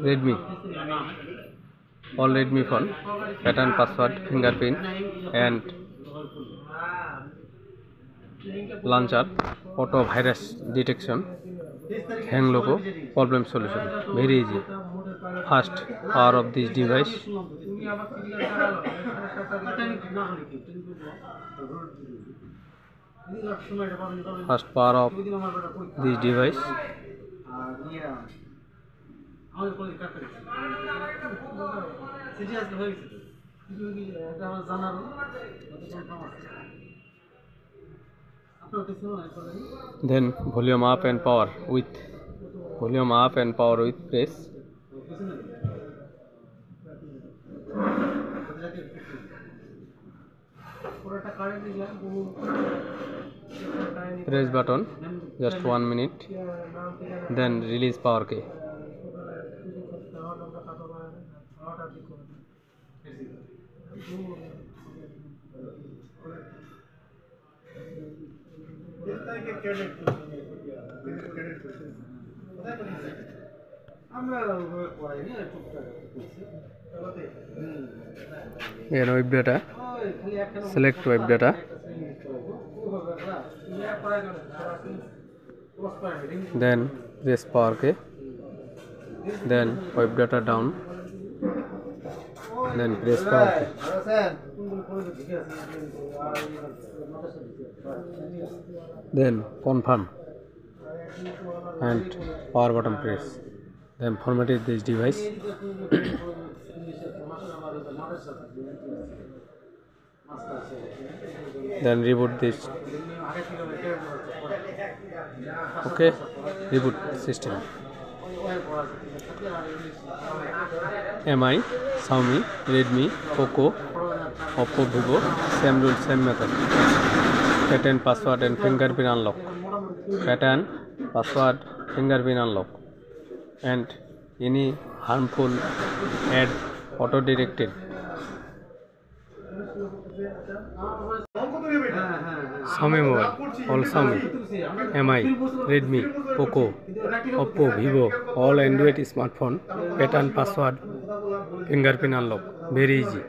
Redmi. All Redmi phone. Pattern, password, fingerprint, and launcher. Auto virus detection. Hang logo. Problem solution. Very easy. First power of this device. First power of this device. Then volume up and power with press. Press button just 1 minute, then release power key. Web data. Select web data. Then press power key. Then web data down. Then press power key. Then confirm and power button press. Then formatted this device. Then reboot this. Okay, reboot system. MI, Xiaomi, Redmi, Poco, Oppo, Vivo, same rule, same method. Pattern, password and fingerprint unlock. Pattern, password, fingerprint unlock. And any harmful ad auto directed. Xiaomi mobile, all Xiaomi, MI, Redmi, Poco, Oppo, Vivo, all Android smartphone, pattern, password, fingerprint unlock, very easy.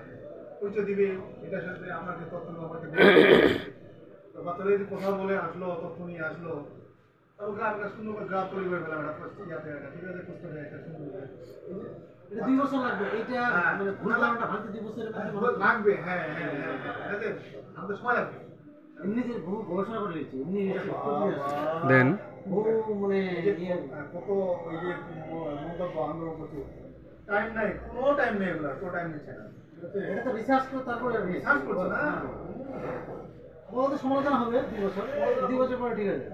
Then সমাধান হবে 2 বছর 2 বছর পরে ঠিক আছে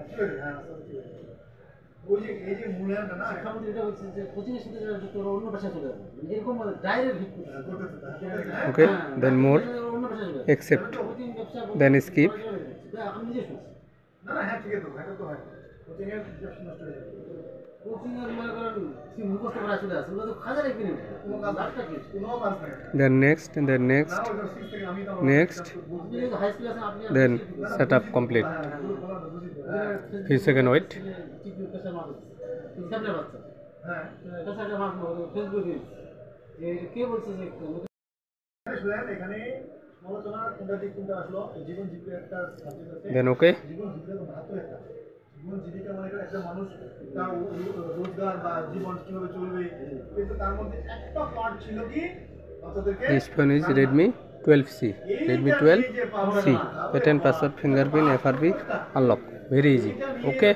ওই যে এই যে মূল্যায়নটা না শিক্ষামন্ত্রী এটা বলছে যে কোচিং এর সাথে যুক্ত ওরা অন্য ভাষায় চলে যাবে এরকম ডাইরেক্ট হিট করতে okay, then more, accept, then skip. আমি নিজে শুনছি না না হ্যাঁ ঠিক আছে তো এটা তো হয় কোচিং এর ব্যবসা নষ্ট হয়ে যাবে কোচিং এর মনে করেন কি মুখস্থ করা চলে আসে ওগুলো তো হাজার এক মিনিট কোনো কাজ আটটা কি কোনো কাজ নাই Then next, then setup complete. Few second wait. Then okay. This phone is Redmi 12C. Redmi 12C. Pattern, password, fingerprint, FRP unlock. Very easy. Okay.